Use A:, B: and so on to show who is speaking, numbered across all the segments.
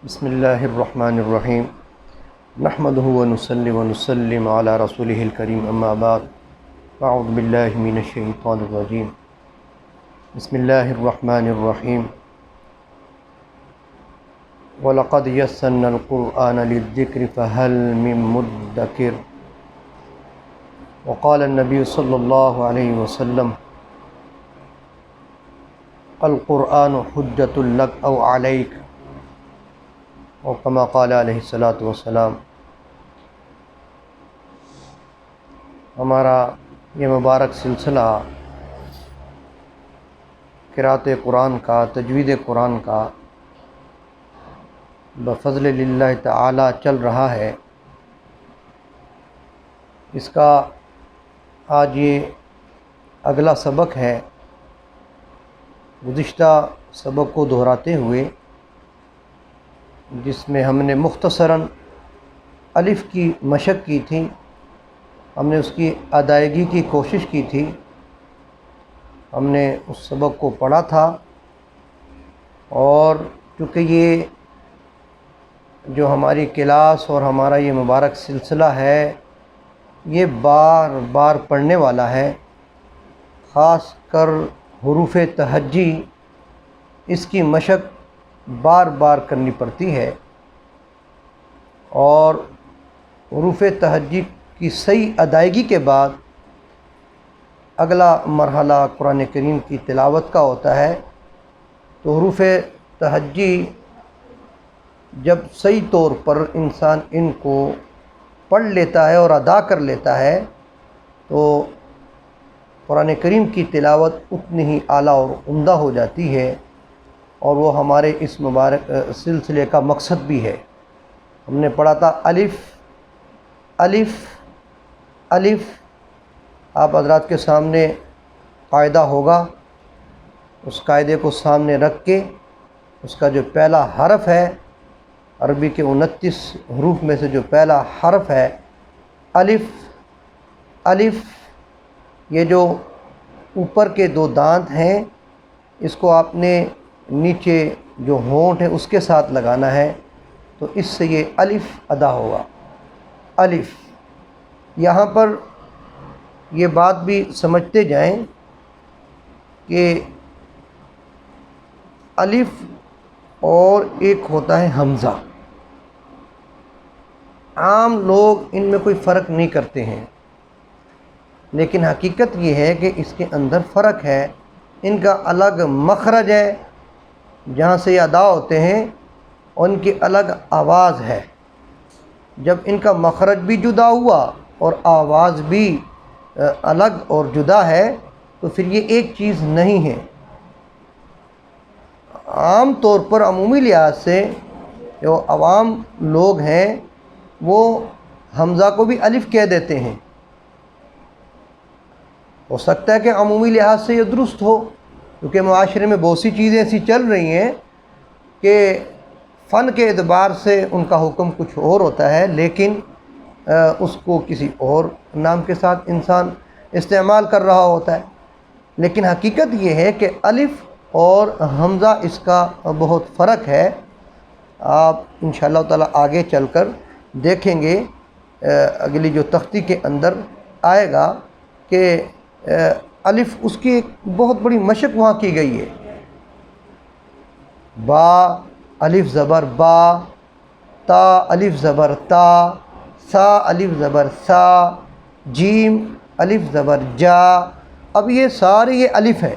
A: بسم اللہ الرحمن الرحیم نحمدہ ونصلی ونسلم علی رسولہ الکریم اما بعد اعوذ باللہ من الشیطان الرجیم بسم اللہ الرحمن الرحیم وَلَقَدْ يَسَّرْنَا الْقُرْآنَ لِلذِّكْرِ فَهَلْ مِن مُدَّكِرٍ وقال النبی صلی اللہ علیہ وسلم القرآن حجۃ لک او علیک اور کما قال علیہ الصلاۃ والسلام۔ ہمارا یہ مبارک سلسلہ قراءت قرآن کا، تجوید قرآن کا بفضل اللہ تعالی چل رہا ہے۔ اس کا آج یہ اگلا سبق ہے۔ گزشتہ سبق کو دہراتے ہوئے جس میں ہم نے مختصراً الف کی مشق کی تھی، ہم نے اس کی ادائیگی کی کوشش کی تھی، ہم نے اس سبق کو پڑھا تھا، اور چونکہ یہ جو ہماری کلاس اور ہمارا یہ مبارک سلسلہ ہے یہ بار بار پڑھنے والا ہے، خاص کر حروف تہجی، اس کی مشق بار بار کرنی پڑتی ہے، اور حروف تہجی کی صحیح ادائیگی کے بعد اگلا مرحلہ قرآن کریم کی تلاوت کا ہوتا ہے۔ تو حروف تہجی جب صحیح طور پر انسان ان کو پڑھ لیتا ہے اور ادا کر لیتا ہے تو قرآن کریم کی تلاوت اتنی ہی اعلیٰ اور عمدہ ہو جاتی ہے، اور وہ ہمارے اس مبارک سلسلے کا مقصد بھی ہے۔ ہم نے پڑھا تھا الف الف الف، آپ حضرات کے سامنے قاعدہ ہوگا، اس قاعدے کو سامنے رکھ کے اس کا جو پہلا حرف ہے، عربی کے 29 حروف میں سے جو پہلا حرف ہے الف، الف یہ جو اوپر کے دو دانت ہیں اس کو آپ نے نیچے جو ہونٹ ہے اس کے ساتھ لگانا ہے، تو اس سے یہ الف ادا ہوگا۔ الف، یہاں پر یہ بات بھی سمجھتے جائیں کہ الف اور ایک ہوتا ہے حمزہ، عام لوگ ان میں کوئی فرق نہیں کرتے ہیں، لیکن حقیقت یہ ہے کہ اس کے اندر فرق ہے۔ ان کا الگ مخرج ہے جہاں سے یہ ادا ہوتے ہیں، اور ان کی الگ آواز ہے۔ جب ان کا مخرج بھی جدا ہوا اور آواز بھی الگ اور جدا ہے تو پھر یہ ایک چیز نہیں ہے۔ عام طور پر عمومی لحاظ سے جو عوام لوگ ہیں وہ حمزہ کو بھی الف کہہ دیتے ہیں۔ ہو سکتا ہے کہ عمومی لحاظ سے یہ درست ہو، کیونکہ معاشرے میں بہت سی چیزیں ایسی چل رہی ہیں کہ فن کے اعتبار سے ان کا حکم کچھ اور ہوتا ہے، لیکن اس کو کسی اور نام کے ساتھ انسان استعمال کر رہا ہوتا ہے۔ لیکن حقیقت یہ ہے کہ الف اور حمزہ اس کا بہت فرق ہے۔ آپ انشاءاللہ تعالی آگے چل کر دیکھیں گے، اگلی جو تختی کے اندر آئے گا کہ الف اس کی ایک بہت بڑی مشق وہاں کی گئی ہے۔ با الف زبر با، تا الف زبر تا، سا الف زبر سا، جیم الف زبر جا۔ اب یہ سارے یہ الف ہے،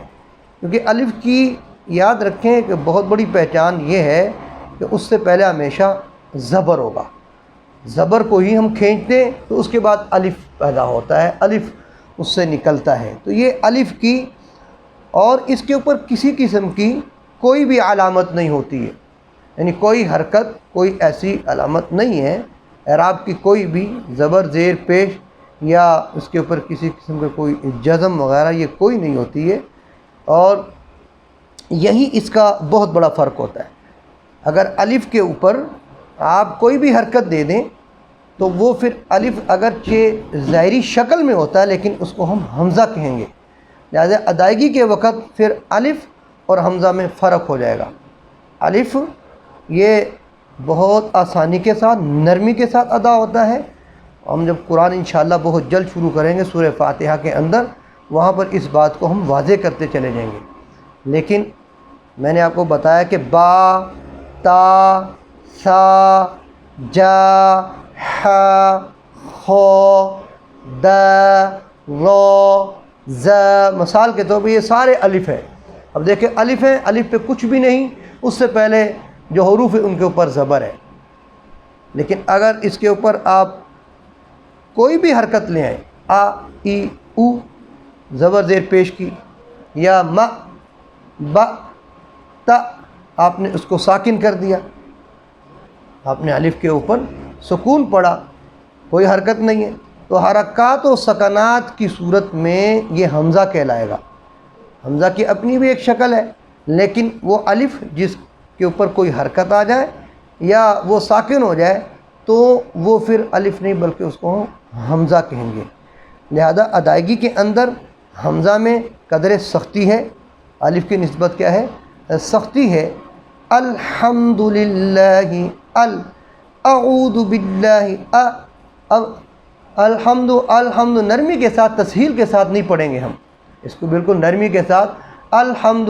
A: کیونکہ الف کی یاد رکھیں کہ بہت بڑی پہچان یہ ہے کہ اس سے پہلے ہمیشہ زبر ہوگا، زبر کو ہی ہم کھینچتے ہیں تو اس کے بعد الف پیدا ہوتا ہے، الف اس سے نکلتا ہے۔ تو یہ الف کی، اور اس کے اوپر کسی قسم کی کوئی بھی علامت نہیں ہوتی ہے، یعنی کوئی حرکت، کوئی ایسی علامت نہیں ہے، اعراب کی کوئی بھی زبر زیر پیش یا اس کے اوپر کسی قسم کا کوئی جزم وغیرہ یہ کوئی نہیں ہوتی ہے، اور یہی اس کا بہت بڑا فرق ہوتا ہے۔ اگر الف کے اوپر آپ کوئی بھی حرکت دے دیں تو وہ پھر الف اگرچہ ظاہری شکل میں ہوتا ہے لیکن اس کو ہم حمزہ کہیں گے، لہذا ادائیگی کے وقت پھر الف اور حمزہ میں فرق ہو جائے گا۔ الف یہ بہت آسانی کے ساتھ، نرمی کے ساتھ ادا ہوتا ہے۔ ہم جب قرآن انشاءاللہ بہت جلد شروع کریں گے سورہ فاتحہ کے اندر، وہاں پر اس بات کو ہم واضح کرتے چلے جائیں گے۔ لیکن میں نے آپ کو بتایا کہ با، تا، سا، جا، ح، خ، د، رو، ز، مثال کے طور پہ یہ سارے الف ہیں۔ اب دیکھیں الف ہیں، الف پہ کچھ بھی نہیں، اس سے پہلے جو حروف ہیں ان کے اوپر زبر ہے۔ لیکن اگر اس کے اوپر آپ کوئی بھی حرکت لے آئیں، آ، ای، او، زبر زیر پیش کی، یا م، ب، ت، آپ نے اس کو ساکن کر دیا، آپ نے الف کے اوپر سکون پڑا، کوئی حرکت نہیں ہے، تو حرکات و سکنات کی صورت میں یہ حمزہ کہلائے گا۔ حمزہ کی اپنی بھی ایک شکل ہے، لیکن وہ الف جس کے اوپر کوئی حرکت آ جائے یا وہ ساکن ہو جائے تو وہ پھر الف نہیں بلکہ اس کو حمزہ کہیں گے۔ لہذا ادائیگی کے اندر حمزہ میں قدر سختی ہے، الف کی نسبت کیا ہے؟ سختی ہے۔ الحمدللہ، اعوذ باللہ، اب الحمد نرمی کے ساتھ، تسہیل کے ساتھ نہیں پڑھیں گے ہم اس کو، بالکل نرمی کے ساتھ الحمد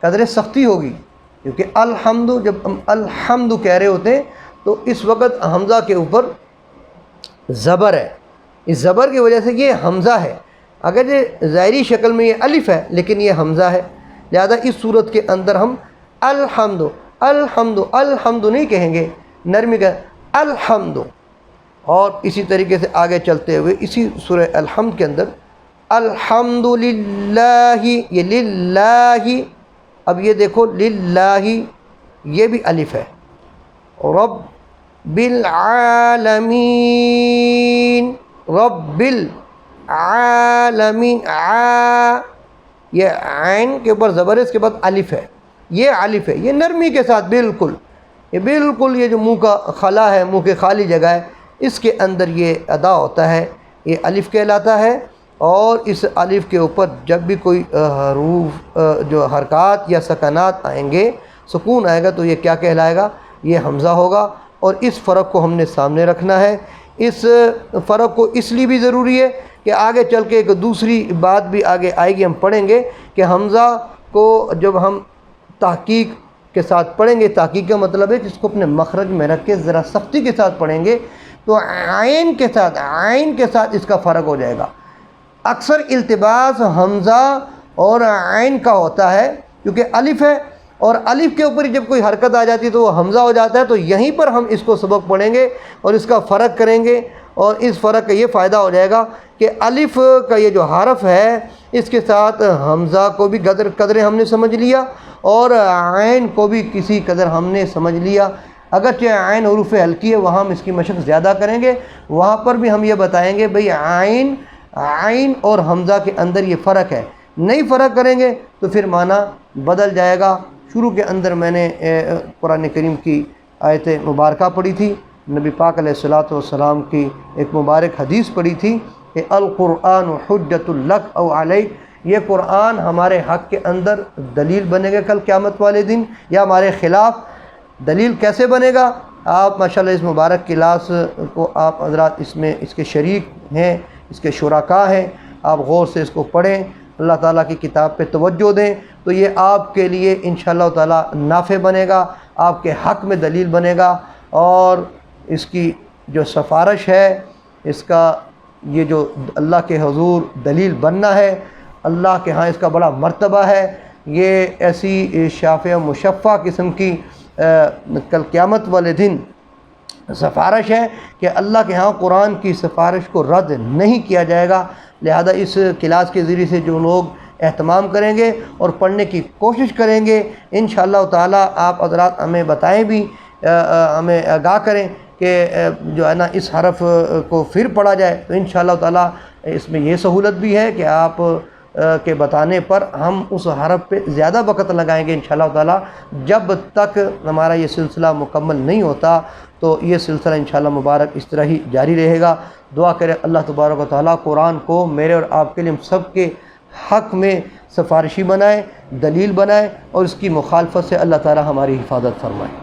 A: قدر سختی ہوگی، کیونکہ الحمد جب ہم الحمد کہہ رہے ہوتے ہیں تو اس وقت حمزہ کے اوپر زبر ہے، اس زبر کی وجہ سے یہ حمزہ ہے۔ اگر یہ ظاہری شکل میں یہ الف ہے لیکن یہ حمزہ ہے، لہذا اس صورت کے اندر ہم الحمد نہیں کہیں گے، نرمی کا الحمد۔ اور اسی طریقے سے آگے چلتے ہوئے اسی سورہ الحمد کے اندر الحمدللہ، یہ للہ، اب یہ دیکھو للہ یہ بھی الف ہے، رب العالمین، رب العالمین، یہ عین کے اوپر زبر ہے، اس کے بعد الف ہے، یہ الف ہے، یہ نرمی کے ساتھ بالکل یہ جو منہ کا خلا ہے، منہ کے خالی جگہ ہے، اس کے اندر یہ ادا ہوتا ہے، یہ الف کہلاتا ہے۔ اور اس الف کے اوپر جب بھی کوئی حروف جو حرکات یا سکنات آئیں گے، سکون آئے گا تو یہ کیا کہلائے گا؟ یہ حمزہ ہوگا۔ اور اس فرق کو ہم نے سامنے رکھنا ہے۔ اس فرق کو اس لیے بھی ضروری ہے کہ آگے چل کے ایک دوسری بات بھی آگے آئے گی، ہم پڑھیں گے کہ حمزہ کو جب ہم تحقیق کے ساتھ پڑھیں گے، تحقیق کا مطلب ہے کہ اس کو اپنے مخرج میں رکھ کے ذرا سختی کے ساتھ پڑھیں گے تو عین کے ساتھ اس کا فرق ہو جائے گا۔ اکثر التباس حمزہ اور عین کا ہوتا ہے کیونکہ الف ہے، اور الف کے اوپر جب کوئی حرکت آ جاتی ہے تو وہ حمزہ ہو جاتا ہے، تو یہیں پر ہم اس کو سبق پڑھیں گے اور اس کا فرق کریں گے، اور اس فرق کا یہ فائدہ ہو جائے گا کہ الف کا یہ جو حرف ہے اس کے ساتھ حمزہ کو بھی قدر ہم نے سمجھ لیا اور عین کو بھی کسی قدر ہم نے سمجھ لیا۔ اگرچہ عین حروف ہلکی ہے، وہاں ہم اس کی مشق زیادہ کریں گے، وہاں پر بھی ہم یہ بتائیں گے بھئی عین اور حمزہ کے اندر یہ فرق ہے، نہیں فرق کریں گے تو پھر معنی بدل جائے گا۔ شروع کے اندر میں نے قرآن کریم کی آیت مبارکہ پڑھی تھی، نبی پاک علیہ الصلوۃ والسلام کی ایک مبارک حدیث پڑھی تھی کہ القرآن حجۃ لک او علیک، یہ قرآن ہمارے حق کے اندر دلیل بنے گا کل قیامت والے دن یا ہمارے خلاف۔ دلیل کیسے بنے گا؟ آپ ماشاءاللہ اس مبارک کلاس کو آپ حضرات اس کے شریک ہیں، اس کے شرکاء ہیں، آپ غور سے اس کو پڑھیں، اللہ تعالیٰ کی کتاب پہ توجہ دیں تو یہ آپ کے لیے انشاءاللہ تعالیٰ نافع بنے گا، آپ کے حق میں دلیل بنے گا، اور اس کی جو سفارش ہے، اس کا یہ جو اللہ کے حضور دلیل بننا ہے، اللہ کے ہاں اس کا بڑا مرتبہ ہے۔ یہ ایسی شافع و مشفع قسم کی کل قیامت والے دن سفارش ہے کہ اللہ کے ہاں قرآن کی سفارش کو رد نہیں کیا جائے گا۔ لہذا اس کلاس کے ذریعے سے جو لوگ اہتمام کریں گے اور پڑھنے کی کوشش کریں گے، انشاءاللہ تعالیٰ آپ حضرات ہمیں بتائیں بھی، ہمیں آگاہ کریں کہ جو ہے نا اس حرف کو پھر پڑھا جائے، تو انشاءاللہ تعالیٰ اس میں یہ سہولت بھی ہے کہ آپ کے بتانے پر ہم اس حرف پہ زیادہ وقت لگائیں گے انشاءاللہ تعالیٰ۔ جب تک ہمارا یہ سلسلہ مکمل نہیں ہوتا تو یہ سلسلہ انشاءاللہ مبارک اس طرح ہی جاری رہے گا۔ دعا کریں اللہ تبارک و تعالیٰ قرآن کو میرے اور آپ کے لیے ہم سب کے حق میں سفارشی بنائے، دلیل بنائے، اور اس کی مخالفت سے اللہ تعالی ہماری حفاظت فرمائے۔